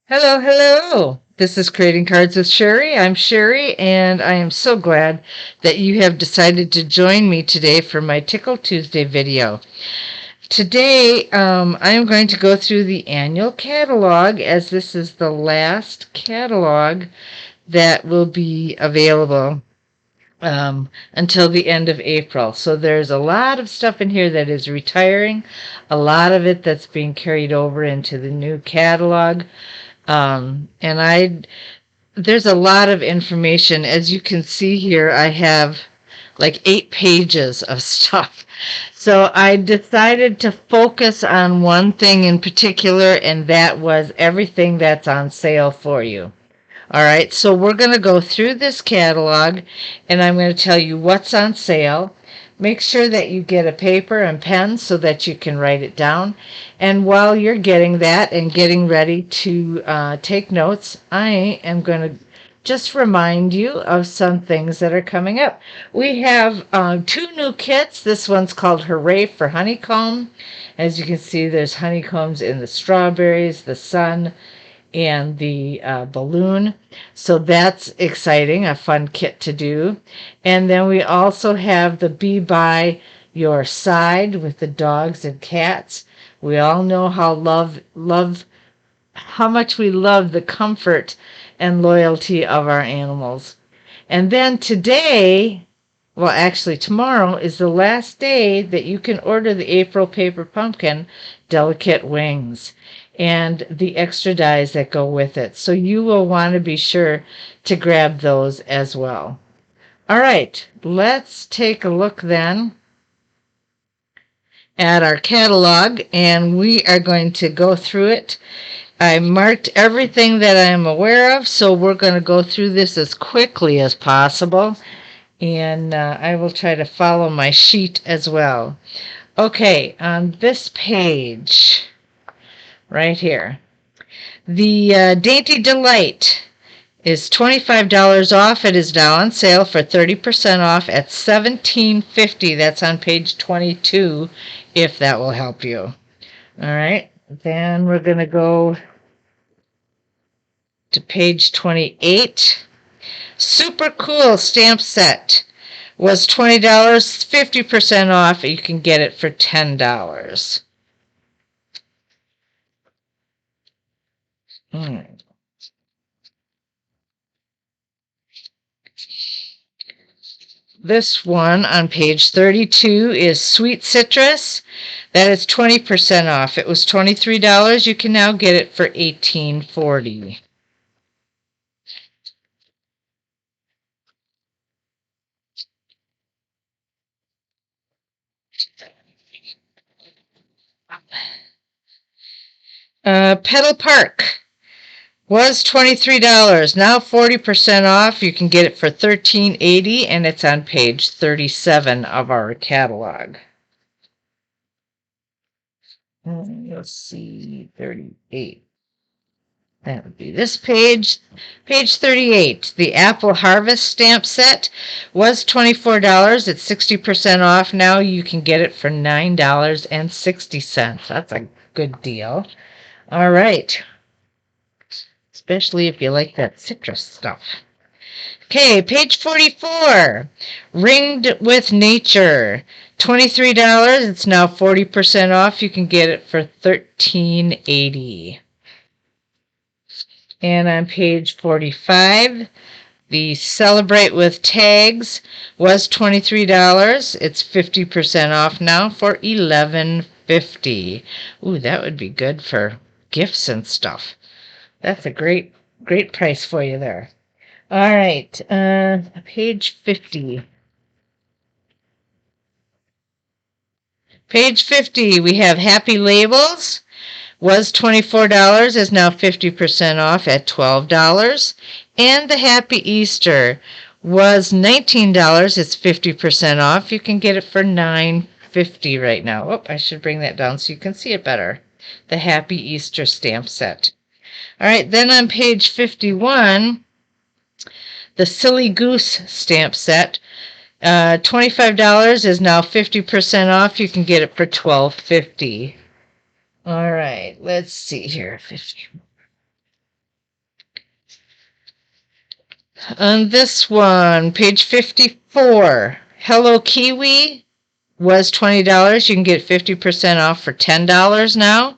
Hello, hello. This is Creating Cards with Sherry. I'm Sherry, and I am so glad that you have decided to join me today for my Tickle Tuesday video. Today, I am going to go through the annual catalog, as this is the last catalog that will be available until the end of April. So there's a lot of stuff in here that is retiring, a lot of it that's being carried over into the new catalog. And there's a lot of information. As you can see here, I have like 8 pages of stuff. So I decided to focus on one thing in particular, and that was everything that's on sale for you. All right, so we're going to go through this catalog, and I'm going to tell you what's on sale. Make sure that you get a paper and pen so that you can write it down. And while you're getting that and getting ready to take notes, I am going to just remind you of some things that are coming up. We have 2 new kits. This one's called Hooray for Honeycomb. As you can see, there's honeycombs in the strawberries, the sun, and the balloon. So that's exciting, a fun kit to do. And then we also have the Be By Your Side with the dogs and cats. We all know how much we love the comfort and loyalty of our animals. And then today, well, actually, tomorrow is the last day that you can order the April Paper Pumpkin Delicate Wings and the extra dies that go with it. So you will want to be sure to grab those as well. All right, let's take a look then at our catalog, and we are going to go through it. I marked everything that I am aware of, so we're going to go through this as quickly as possible, and I will try to follow my sheet as well. Okay, on this page, right here, the Dainty Delight is $25 off. It is now on sale for 30% off at $17.50. That's on page 22, if that will help you. All right, then we're going to go to page 28. Super Cool Stamp Set was $20, 50% off. You can get it for $10. This one on page 32 is Sweet Citrus. That is 20% off. It was $23. You can now get it for $18.40. Petal Park was $23. Now 40% off. You can get it for $13.80, and it's on page 37 of our catalog. Let's see, 38. That would be this page. Page 38. The Apple Harvest Stamp Set was $24. It's 60% off now. You can get it for $9.60. That's a good deal. All right. Especially if you like that citrus stuff. Okay, page 44. Ringed with Nature. $23. It's now 40% off. You can get it for $13.80. And on page 45, the Celebrate with Tags was $23. It's 50% off now for $11.50. Ooh, that would be good for gifts and stuff. That's a great price for you there. All right, page 50. Page 50, we have Happy Labels. Was $24, is now 50% off at $12. And the Happy Easter was $19, it's 50% off. You can get it for $9.50 right now. Oh, I should bring that down so you can see it better. The Happy Easter stamp set. All right, then on page 51, the Silly Goose stamp set. $25 is now 50% off. You can get it for $12.50. All right, let's see here. 50. On this one, page 54, Hello Kiwi was $20. You can get 50% off for $10 now.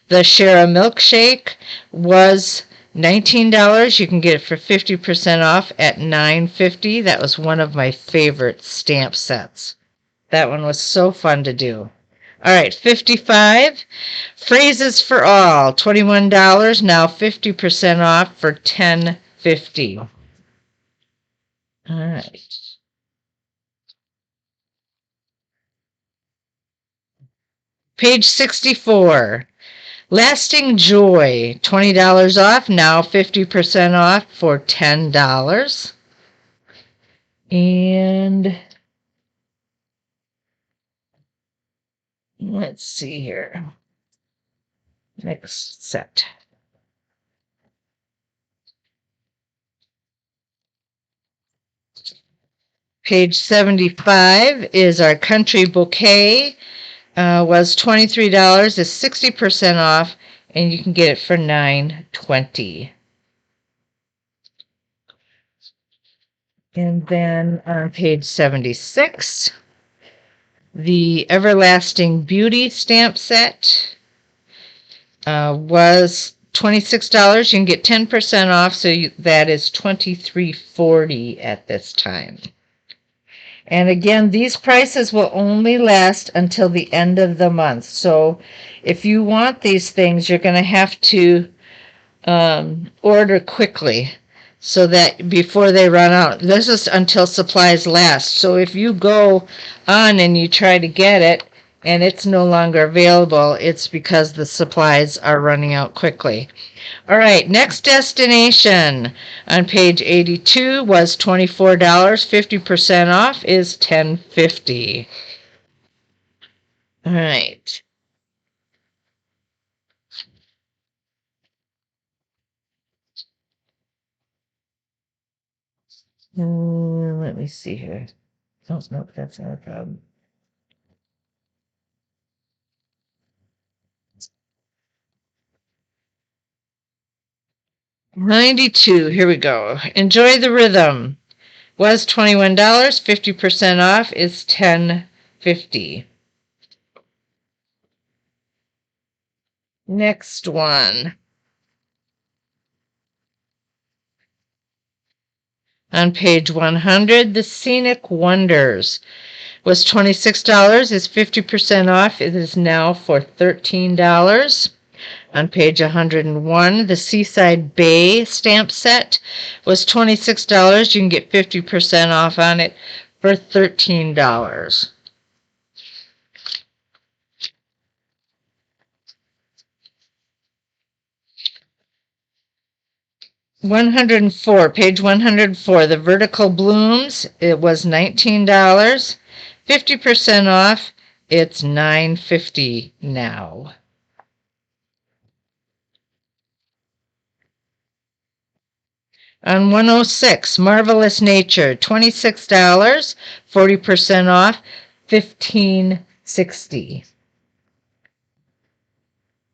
The Shara milkshake was $19. You can get it for 50% off at $9.50. That was one of my favorite stamp sets. That one was so fun to do. All right, 55. Phrases for All, $21, now 50% off for $10.50. All right. Page 64. Lasting Joy, $20 off, now 50% off for $10. And let's see here. Next set. Page 75 is our Country Bouquet. Was $23, is 60% off, and you can get it for $9.20. And then on page 76, the Everlasting Beauty stamp set was $26. You can get 10% off, so that is $23.40 at this time. And again, these prices will only last until the end of the month. So if you want these things, you're going to have to order quickly so that before they run out. This is until supplies last. So if you go on and you try to get it and it's no longer available, it's because the supplies are running out quickly. All right, next destination on page 82 was $24. 50% off is $10.50. All right. Let me see here. Oh, nope, that's not a problem. $92. Here we go. Enjoy the Rhythm. Was $21. 50% off is $10.50. Next one. On page 100, The Scenic Wonders was $26, is 50% off. It is now for $13. On page 101, the Seaside Bay stamp set was $26. You can get 50% off on it for $13. 104, page 104, the Vertical Blooms, it was $19. 50% off, it's $9.50 now. On 106, Marvelous Nature, $26, 40% off, $15.60.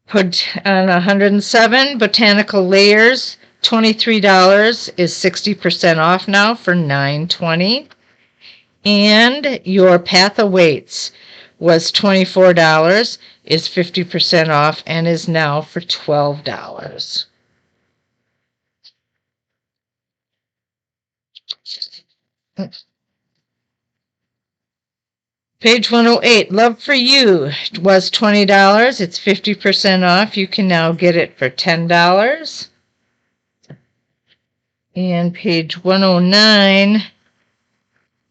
Put on 107, Botanical Layers, $23 is 60% off now for $9.20. And your Path Awaits was $24, is 50% off, and is now for $12. Page 108, Love for You was $20. It's 50% off. You can now get it for $10. And page 109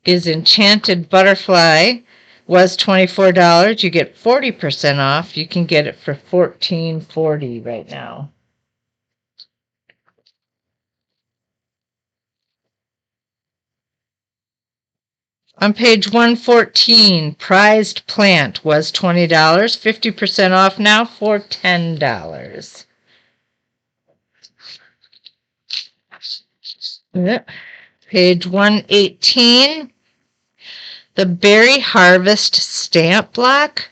is Enchanted Butterfly. Was $24. You get 40% off. You can get it for $14.40 right now. On page 114, Prized Plant was $20, 50% off now for $10. Page 118, the Berry Harvest Stamp Block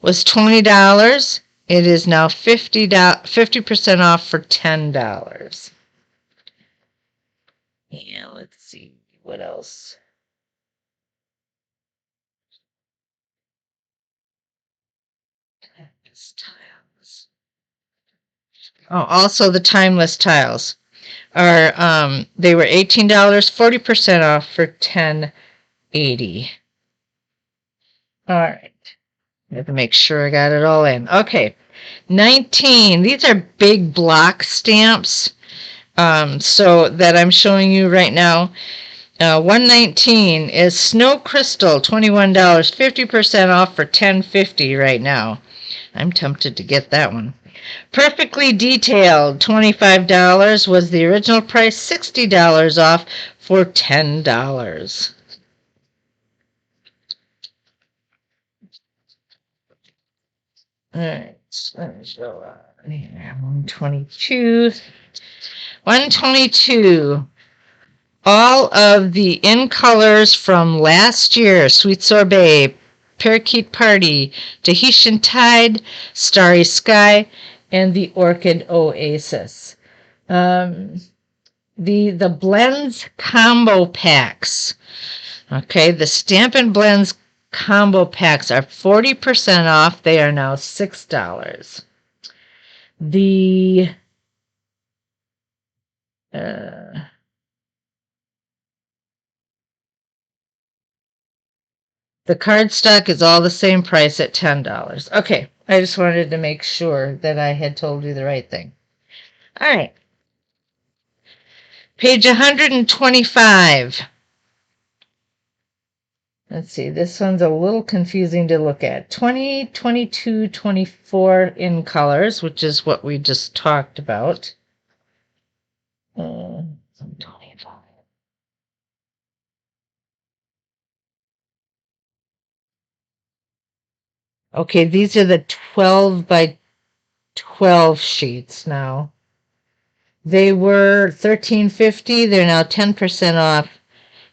was $20. It is now 50% off for $10. Yeah, let's see what else. Tiles. Oh, also the timeless tiles are they were $18, 40% off for $10.80. All right. I have to make sure I got it all in. Okay. 19. These are big block stamps. So that I'm showing you right now. 119 is Snow Crystal, $21, 50% off for $10.50 right now. I'm tempted to get that one. Perfectly Detailed, $25 was the original price, $60 off for $10. All right, let me go on here. 122. 122. All of the in colors from last year: Sweet Sorbet, Parakeet Party, Tahitian Tide, Starry Sky, and the Orchid Oasis. The blends combo packs. Okay, the Stampin' Blends combo packs are 40% off. They are now $6. The the cardstock is all the same price at $10. Okay, I just wanted to make sure that I had told you the right thing. All right. Page 125. Let's see, this one's a little confusing to look at. 20, 22, 24 in colors, which is what we just talked about. 25. Okay, these are the 12 by 12 sheets now. They were $13.50. They're now 10% off,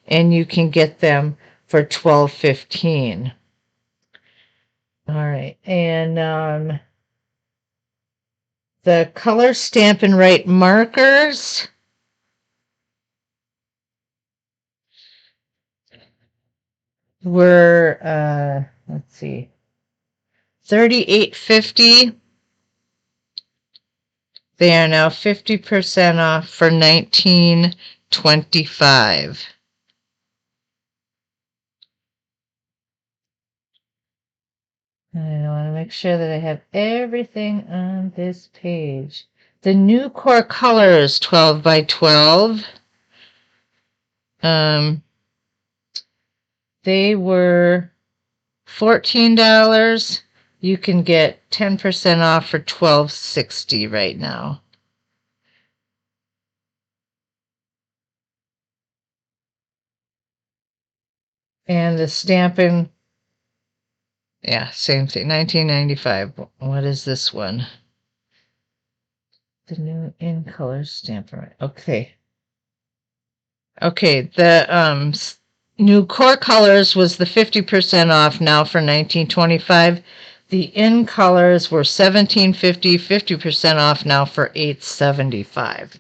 and you can get them for $12.15. All right, and the color Stampin' Write markers were let's see, $38.50. They are now 50% off for $19.25. I want to make sure that I have everything on this page. The new core colors, 12 by 12. They were $14. You can get 10% off for $12.60 right now. And the Stampin', yeah, same thing, $19.95. What is this one? The new in color Stampin'. Okay. Okay, the new core colors was the 50% off now for $19.25. The in colors were $17.50, 50% off now for $8.75.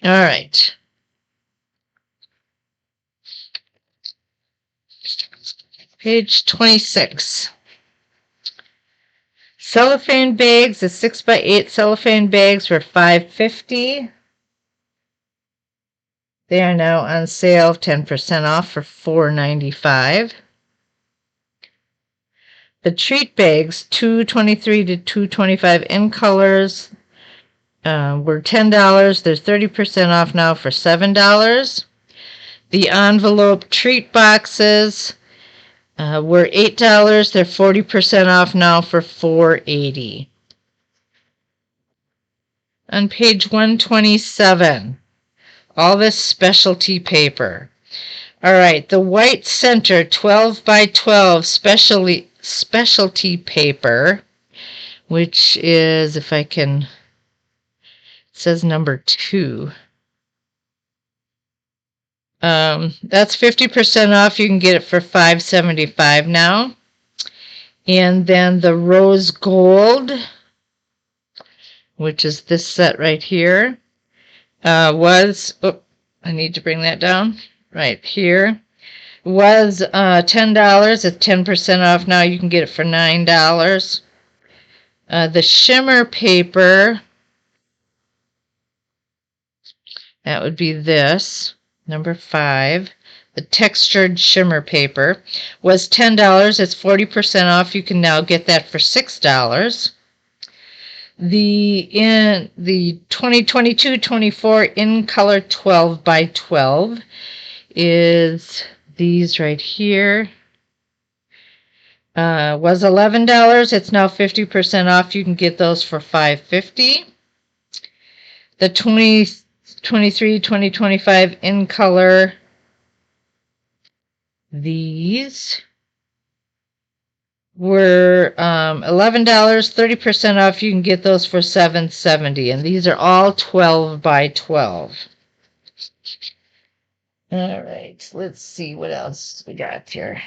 All right. Page 26. Cellophane bags, the 6x8 cellophane bags were $5.50. They are now on sale, 10% off for $4.95. The treat bags, 223 to 225 in colors, were $10. They're 30% off now for $7. The envelope treat boxes were $8. They're 40% off now for $4.80. On page 127, all this specialty paper. All right, the white center 12 by 12 specialty paper, which is, if I can, it says number 2. That's 50% off. You can get it for $5.75 now. And then the rose gold, which is this set right here, was I need to bring that down right here. Was $10. It's 10% off now. You can get it for $9. The shimmer paper, that would be this, number 5. The textured shimmer paper was $10. It's 40% off. You can now get that for $6. The 2022-24 in color 12 by 12 is these right here. Was $11. It's now 50% off. You can get those for $5.50. The 2023-2025 in color, these were $11, 30% off. You can get those for $7.70, and these are all 12 by 12. All right, let's see what else we got here.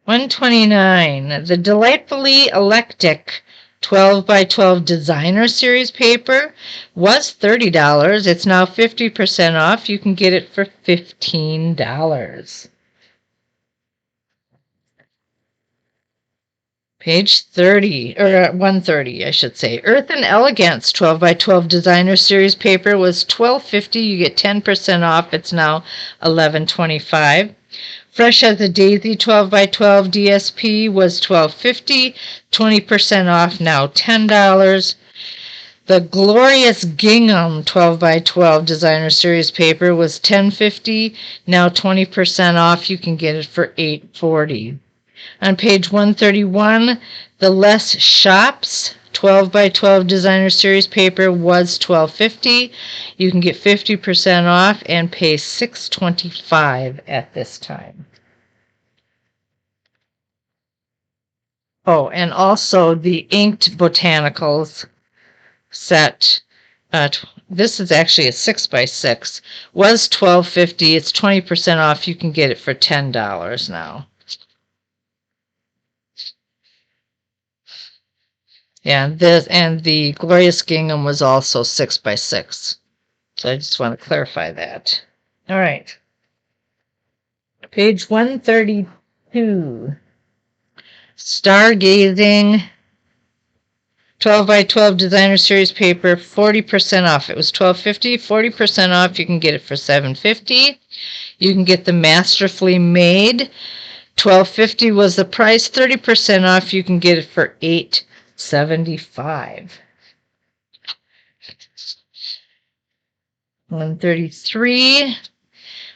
$129. The Delightfully Eclectic 12 by 12 Designer Series paper was $30. It's now 50% off. You can get it for $15. Page 30, or 130, I should say. Earth and Elegance 12 by 12 Designer Series paper was $12.50. You get 10% off. It's now $11.25. Fresh as a Daisy 12 by 12 DSP was $12.50. 20% off, now $10. The Glorious Gingham 12 by 12 Designer Series paper was $10.50. Now 20% off. You can get it for $8.40. On page 131, the Les Shops 12 by 12 Designer Series paper was $12.50. You can get 50% off and pay $6.25 at this time. Oh, and also the Inked Botanicals set. This is actually a 6 by 6. Was $12.50. It's 20% off. You can get it for $10 now. Yeah, and the Glorious Gingham was also 6 by 6. So I just want to clarify that. All right. Page 132. Stargazing 12 by 12 Designer Series paper, 40% off. It was $12.50, 40% off. You can get it for $7.50. You can get the Masterfully Made. $12.50 was the price, 30% off. You can get it for $8.75. 133.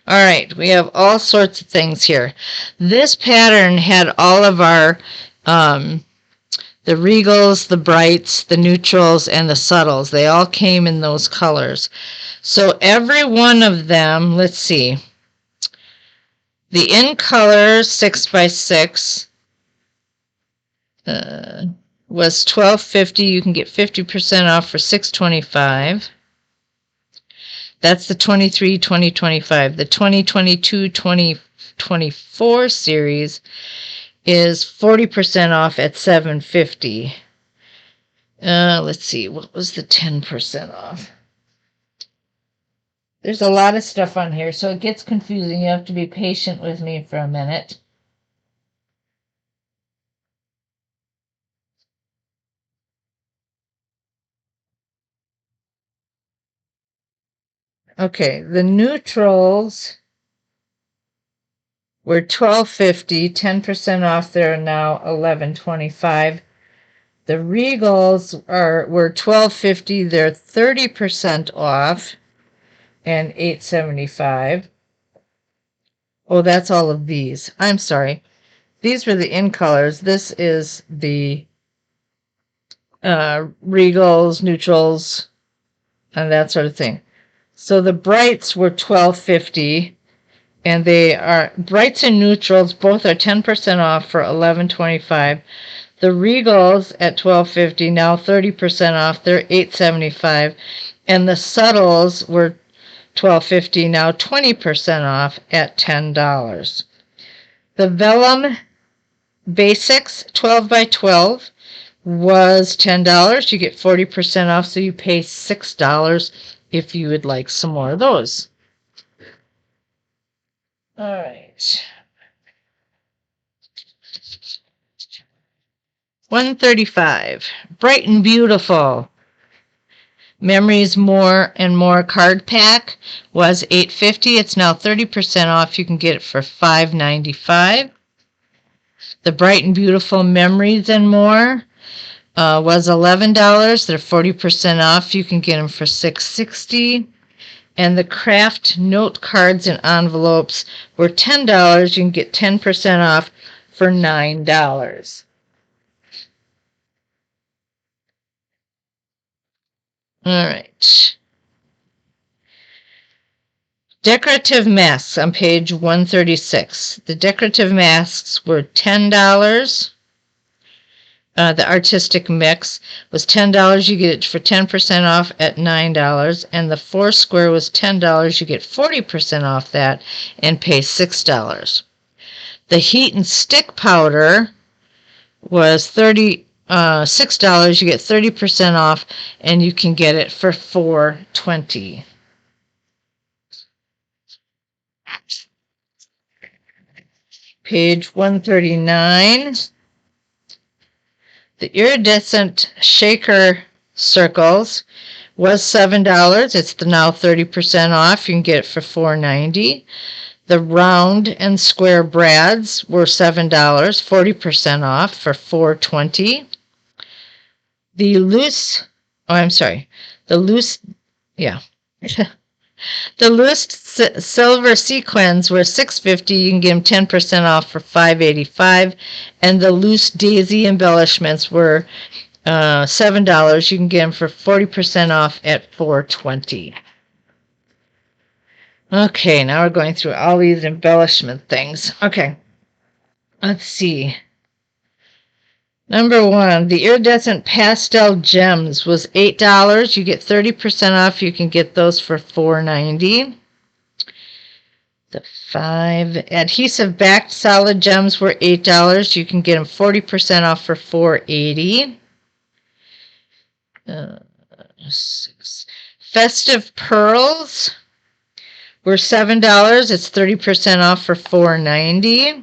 All right, we have all sorts of things here. This pattern had all of our the Regals, the Brights, the Neutrals, and the Subtles. They all came in those colors. So every one of them, let's see. The in color 6 by 6 was $12.50. You can get 50% off for $6.25. That's the 23-2025. The 2022-2024 series is 40% off at $7.50. Let's see, what was the 10% off? There's a lot of stuff on here, so it gets confusing. You have to be patient with me for a minute. Okay, the neutrals were $12.50, 10% off. They're now $11.25. The Regals were $12.50. They're 30% off and $8.75. Oh, that's all of these. I'm sorry. These were the in colors. This is the Regals, neutrals, and that sort of thing. So the Brights were $12.50, and they are Brights and neutrals. Both are 10% off for $11.25. The Regals at $12.50, now 30% off. They're $8.75, and the Subtles were $12.50, now 20% off at $10. The Vellum Basics 12 by 12 was $10. You get 40% off, so you pay $6 if you would like some more of those. All right. 135. Bright and Beautiful. Memories More and More card pack was $8.50. It's now 30% off. You can get it for $5.95. The Bright and Beautiful Memories and More was $11. They're 40% off. You can get them for $6.60. And the craft note cards and envelopes were $10. You can get 10% off for $9. All right. Decorative masks on page 136. The decorative masks were $10. The artistic mix was $10. You get it for 10% off at $9. And the four square was $10. You get 40% off that and pay $6. The heat and stick powder was $6. You get 30% off and you can get it for $4.20. Page 139. The iridescent shaker circles was $7. It's now 30% off. You can get it for $4.90. The round and square brads were $7, 40% off for $4.20. The loose, the loose silver sequins were $6.50. You can get them 10% off for $5.85. And the loose daisy embellishments were $7. You can get them for 40% off at $4.20. Okay, now we're going through all these embellishment things. Okay, let's see. Number one, the iridescent pastel gems was $8. You get 30% off. You can get those for $4.90. The 5 adhesive backed solid gems were $8. You can get them 40% off for $4.80. 6 festive pearls were $7. It's 30% off for $4.90.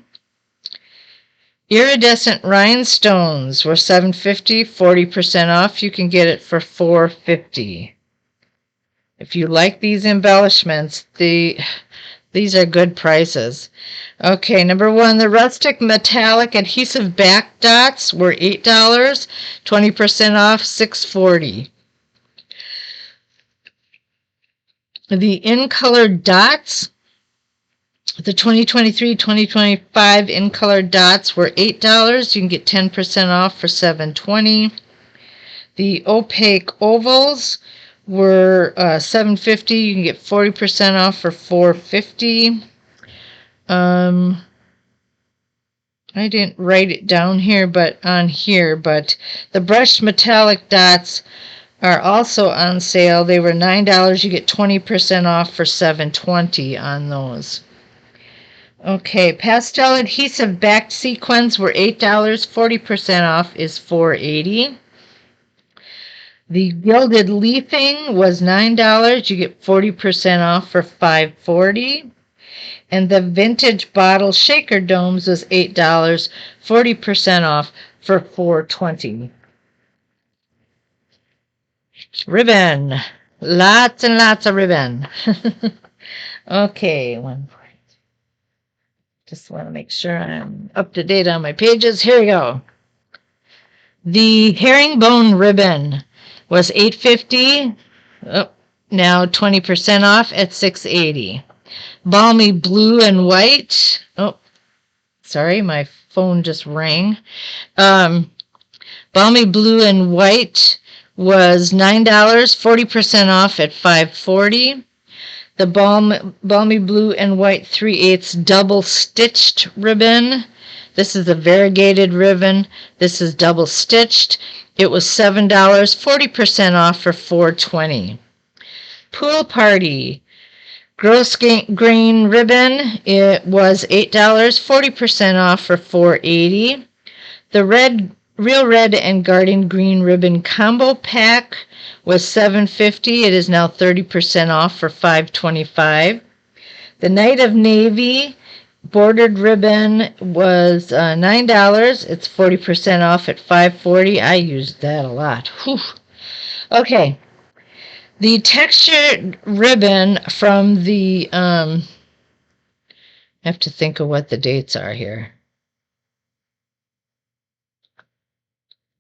Iridescent rhinestones were $7.50, 40% off. You can get it for $4.50. If you like these embellishments, these are good prices. Okay, number one, the rustic metallic adhesive back dots were $8, 20% off, $6.40. The in-colored dots, the 2023-2025 in-colored dots were $8. You can get 10% off for $7.20. The opaque ovals were $7.50. You can get 40% off for $4.50. I didn't write it down here, but the brushed metallic dots are also on sale. They were $9. You get 20% off for $7.20 on those. Okay, pastel adhesive backed sequins were $8. 40% off is $4.80. The gilded leafing was $9. You get 40% off for $5.40. And the vintage bottle shaker domes was $8. 40% off for $4.20. Ribbon. Lots and lots of ribbon. Okay, just want to make sure I'm up to date on my pages. Here we go. The herringbone ribbon was $8.50. Oh, now 20% off at $6.80. Balmy blue and white. Oh, sorry, my phone just rang. Balmy blue and white was $9, 40% off at $5.40. The Balmy Blue and White 3/8 double stitched ribbon. This is a variegated ribbon. This is double stitched. It was $7, 40% off for $4.20. Pool Party gross grain ribbon. It was $8, 40% off for $4.80. The Real Red and Garden Green ribbon combo pack was $7.50. It is now 30% off for $5.25. The Night of Navy bordered ribbon was $9. It's 40% off at $5.40. I used that a lot. Whew. Okay. The textured ribbon from the, I have to think of what the dates are here.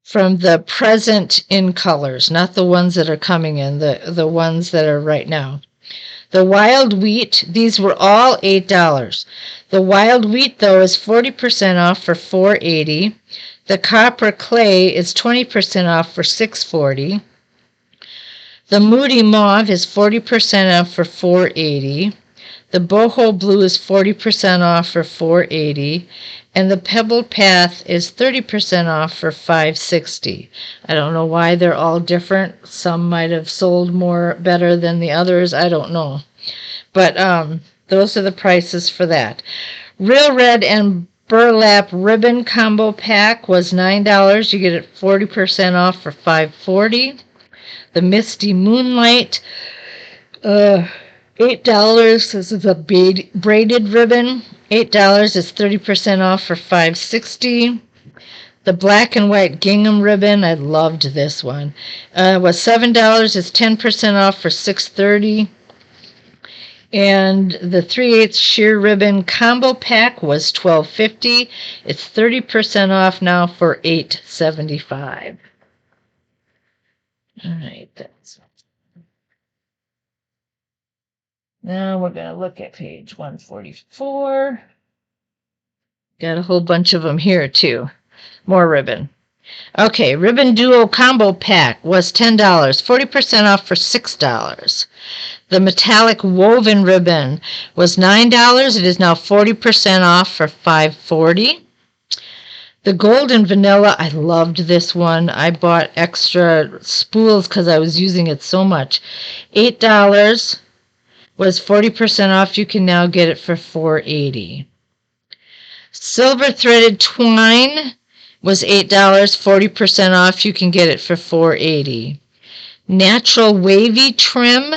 From the present in colors, not the ones that are coming in, the ones that are right now. The wild wheat, these were all $8. The wild wheat, though, is 40% off for $4.80. The copper clay is 20% off for $6.40. The moody mauve is 40% off for $4.80. The boho blue is 40% off for $4.80. And the pebble path is 30% off for $5.60. I don't know why they're all different. Some might have sold more better than the others. I don't know. But those are the prices for that. Real Red and Burlap Ribbon Combo Pack was $9. You get it 40% off for $5.40. The Misty Moonlight, $8. This is a braided ribbon. $8 is 30% off for $5.60. The black and white gingham ribbon, I loved this one, was $7. It's 10% off for $6.30. And the 3/8 sheer ribbon combo pack was $12.50. It's 30% off now for $8.75. All right, that's. Now we're going to look at page 144. Got a whole bunch of them here too. More ribbon. Okay, Ribbon Duo Combo Pack was $10, 40% off for $6. The metallic woven ribbon was $9. It is now 40% off for $5.40. The golden vanilla, I loved this one. I bought extra spools because I was using it so much. $8 was 40% off. You can now get it for $4.80. Silver threaded twine was $8, 40% off. You can get it for $4.80. Natural wavy trim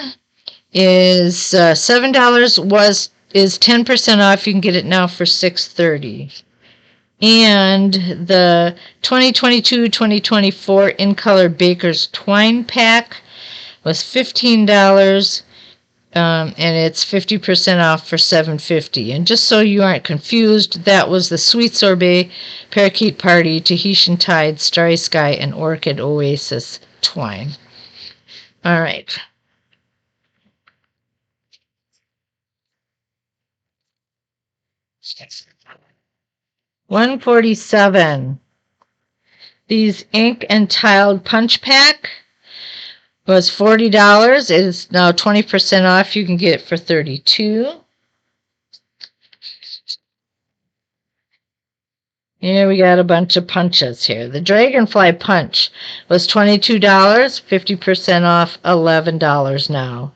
is $7, is 10% off. You can get it now for $6.30. And the 2022-2024 In Color Baker's Twine Pack was $15, and it's 50% off for $7.50. And just so you aren't confused, that was the Sweet Sorbet, Parakeet Party, Tahitian Tide, Starry Sky, and Orchid Oasis twine. All right. $147. These ink and tiled punch pack was $40. It is now 20% off. You can get it for $32. Here we got a bunch of punches here. The Dragonfly Punch was $22, 50% off, $11 now.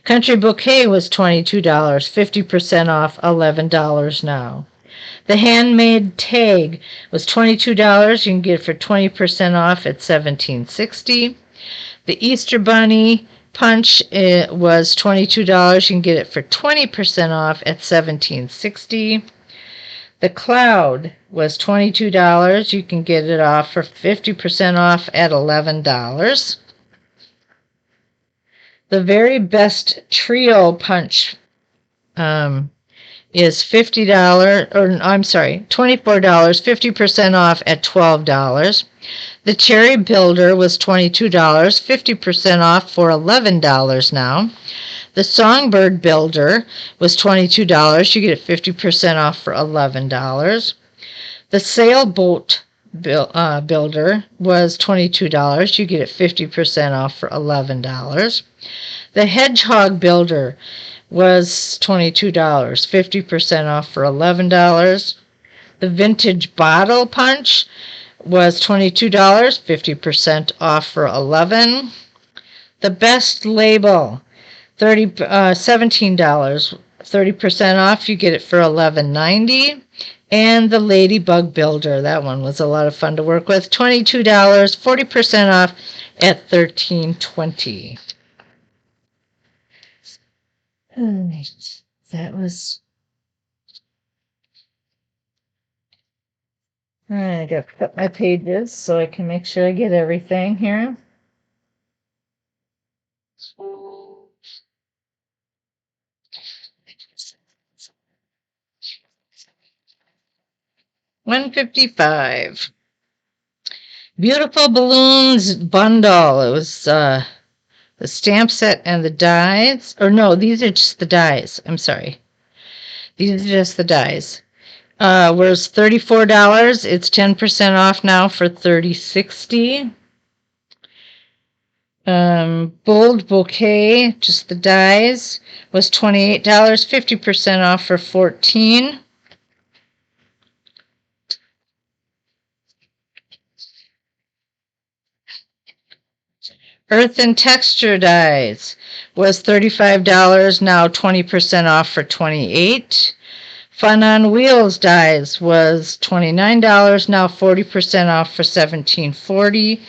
Country Bouquet was $22, 50% off, $11 now. The Handmade Tag was $22. You can get it for 20% off at $17.60. The Easter Bunny Punch was $22. You can get it for 20% off at $17.60. The Cloud was $22. You can get it off for 50% off at $11. The Very Best Trio Punch is $50, or I'm sorry, $24, 50% off at $12. The Cherry Builder was $22, 50% off for $11 now. The Songbird Builder was $22. You get it 50% off for $11. The Sailboat Builder was $22. You get it 50% off for $11. The Hedgehog Builder was $22, 50% off for $11. The Vintage Bottle Punch was $22, 50% off for $11. The Best Label, $17, 30% off. You get it for $11.90. And the Ladybug Builder, that one was a lot of fun to work with, $22, 40% off at $13.20. That was All right, I gotta cut my pages so I can make sure I get everything here. $155. Beautiful Balloons bundle. It was the stamp set and the dies. Or no, these are just the dies. I'm sorry. These are just the dies. Was $34. It's 10% off now for $30.60. Bold Bouquet, just the dies, was $28, 50% off for $14. Earth and Texture dies was $35, now 20% off for $28. Fun on Wheels dies was $29, now 40% off for $17.40.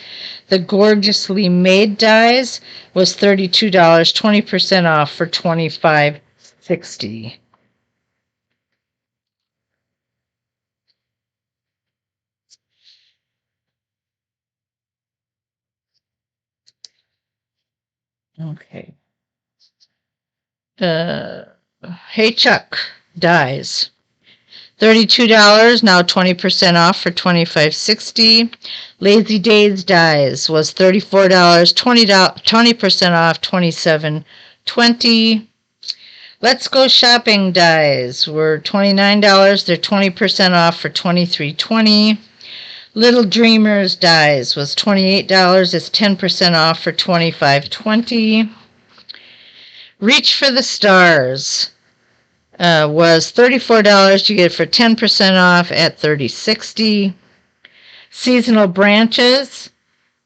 The Gorgeously Made dies was $32, 20% off for $25.60. Okay. Hey Chuck dies. $32, now 20% off for $25.60. Lazy Days dies was $34, 20% off $27.20. Let's Go Shopping dies were $29, they're 20% off for $23.20. Little Dreamers dies was $28, it's 10% off for $25.20. Reach for the Stars was $34. You get it for 10% off at $30.60. Seasonal Branches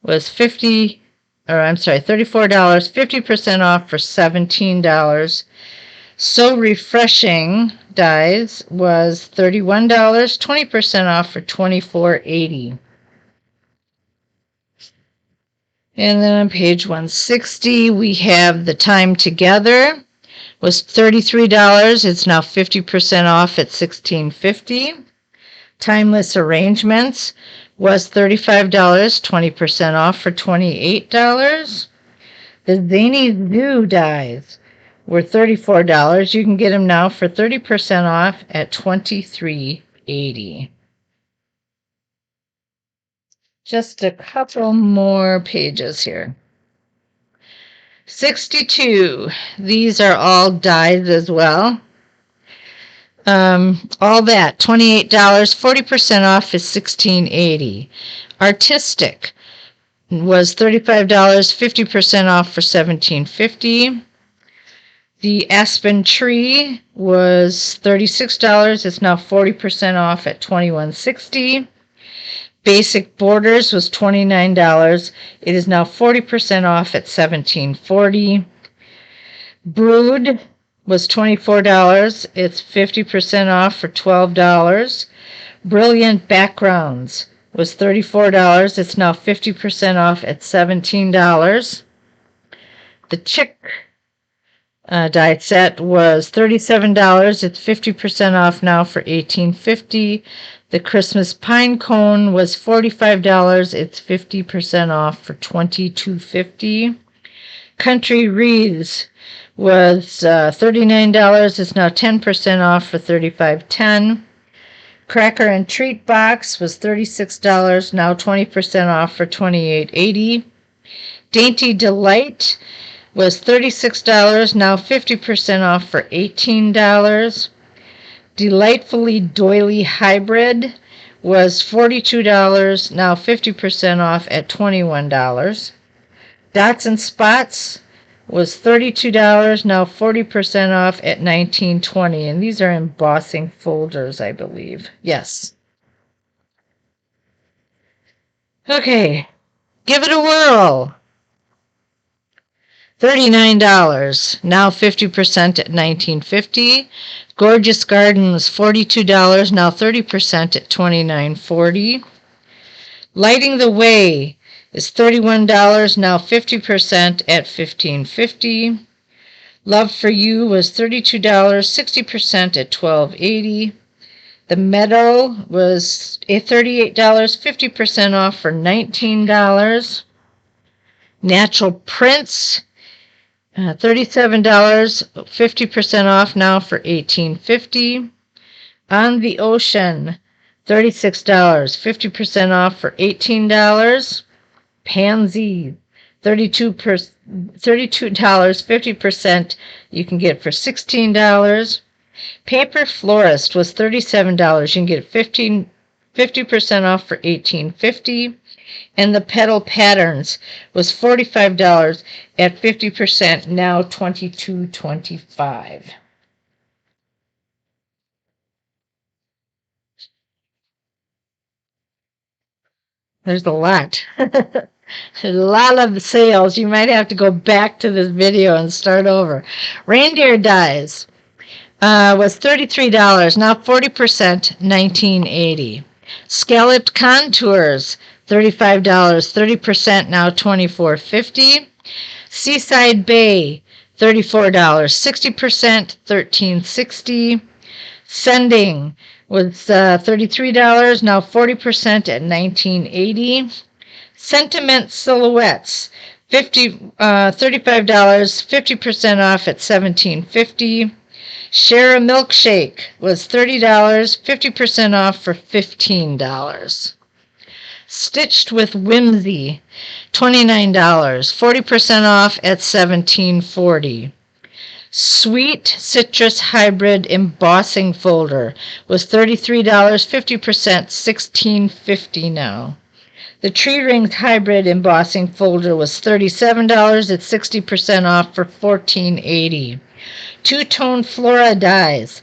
was $34, 50% off for $17. So Refreshing dies was $31, 20% off for $24.80. And then on page 160, we have The Time Together was $33. It's now 50% off at $16.50. Timeless Arrangements was $35, 20% off for $28. The Zany Zoo dies were $34. You can get them now for 30% off at $23.80. Just a couple more pages here. 62. These are all dies as well. All that, $28, 40% off is $16.80. Artistic was $35, 50% off for $17.50. The Aspen Tree was $36. It's now 40% off at $21.60. Basic Borders was $29. It is now 40% off at $17.40. Brood was $24. It's 50% off for $12. Brilliant Backgrounds was $34. It's now 50% off at $17. The Chick die set was $37. It's 50% off now for $18.50. The Christmas Pine Cone was $45. It's 50% off for $22.50. Country Wreaths was $39. It's now 10% off for $35.10. Cracker and Treat Box was $36, now 20% off for $28.80. Dainty Delight was $36, now 50% off for $18. Delightfully Doily Hybrid was $42, now 50% off at $21. Dots and Spots was $32, now 40% off at $19.20. And these are embossing folders, I believe. Yes. Okay, give it a whirl. $39, now 50% at $19.50. Gorgeous Garden was $42, now 30% at $29.40. Lighting the Way is $31, now 50% at $15.50. Love for You was $32, 60% at $12.80. The Meadow was $38, 50% off for $19. Natural Prints, $37, 50% off now for $18.50. On the Ocean, $36, 50% off for $18. Pansy, $32, 50% you can get for $16. Paper Florist was $37. You can get 50% off for $18.50. And the Petal Patterns was $45 at 50%, now $22.25. There's a lot. A lot of sales. You might have to go back to this video and start over. Reindeer Dies was $33, now 40%, $19.80. Scalloped Contours, $35, 30%, now $24.50. Seaside Bay, $34, 60%, $13.60. Sending was $33, now 40% at $19.80. Sentiment Silhouettes, $35, 50% off at $17.50. Share a Milkshake was $30, 50% off for $15. Stitched with Whimsy, $29, 40% off at $17.40. Sweet Citrus Hybrid Embossing Folder was $33, 50%, $16.50 now. The Tree Rings Hybrid Embossing Folder was $37 at 60% off for $14.80. Two-Tone Flora Dies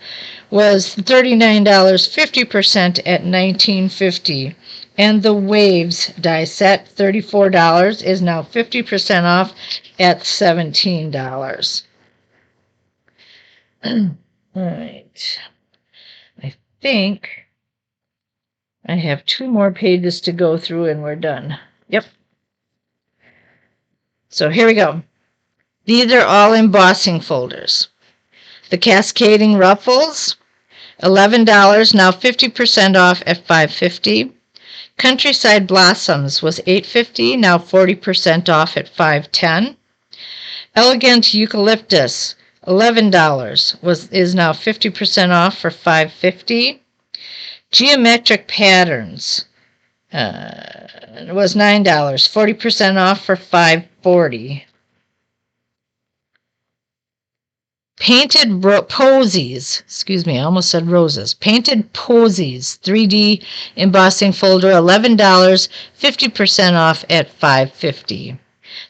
was $39, 50% at $19.50. And the Waves die set, $34, is now 50% off at $17. All right. I think I have 2 more pages to go through and we're done. Yep. So here we go. These are all embossing folders. The Cascading Ruffles, $11, now 50% off at $5.50. Countryside Blossoms was $8.50, now 40% off at $5.10. Elegant Eucalyptus, $11, is now 50% off for $5.50. Geometric Patterns was $9, 40% off for $5.40. Painted Posies, I almost said roses. Painted Posies, 3D embossing folder, $11, 50% off at $5.50.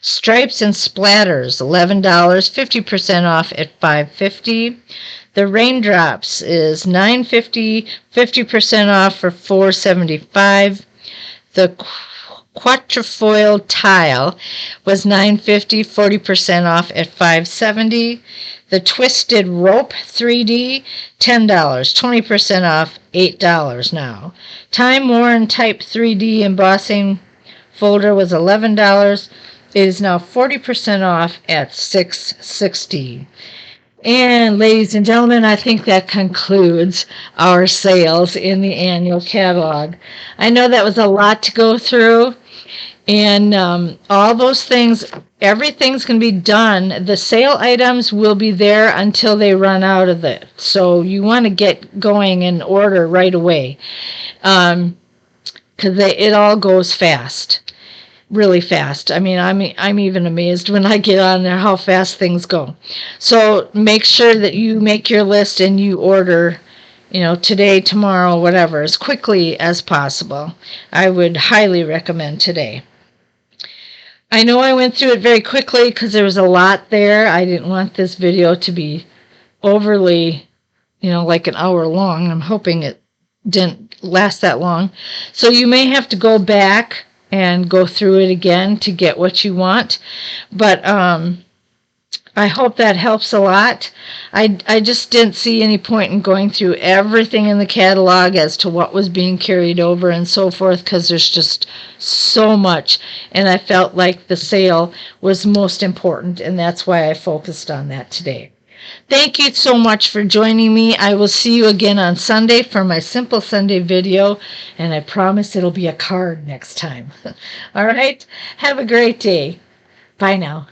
Stripes and Splatters, $11, 50% off at $5.50. The Raindrops is $9.50, 50% off for $4.75. The Quatrefoil Tile was $9.50, 40% off at $5.70. The Twisted Rope 3D, $10, 20% off, $8 now. Time Worn Type 3D Embossing Folder was $11. It is now 40% off at $6.60. And ladies and gentlemen, I think that concludes our sales in the annual catalog. I know that was a lot to go through, and all those things, everything's going to be done. The sale items will be there until they run out of it. So you want to get going and order right away, because it all goes fast. Really fast. I mean, I'm even amazed when I get on there how fast things go. So make sure that you make your list and you order, today, tomorrow, whatever, as quickly as possible. I would highly recommend today. I know I went through it very quickly because there was a lot there. I didn't want this video to be overly, like an hour long. I'm hoping it didn't last that long. So you may have to go back and go through it again to get what you want. But I hope that helps a lot. I just didn't see any point in going through everything in the catalog as to what was being carried over and so forth, because there's just so much. And I felt like the sale was most important, and that's why I focused on that today. Thank you so much for joining me. I will see you again on Sunday for my Simple Sunday video, and I promise it'll be a card next time. All right? Have a great day. Bye now.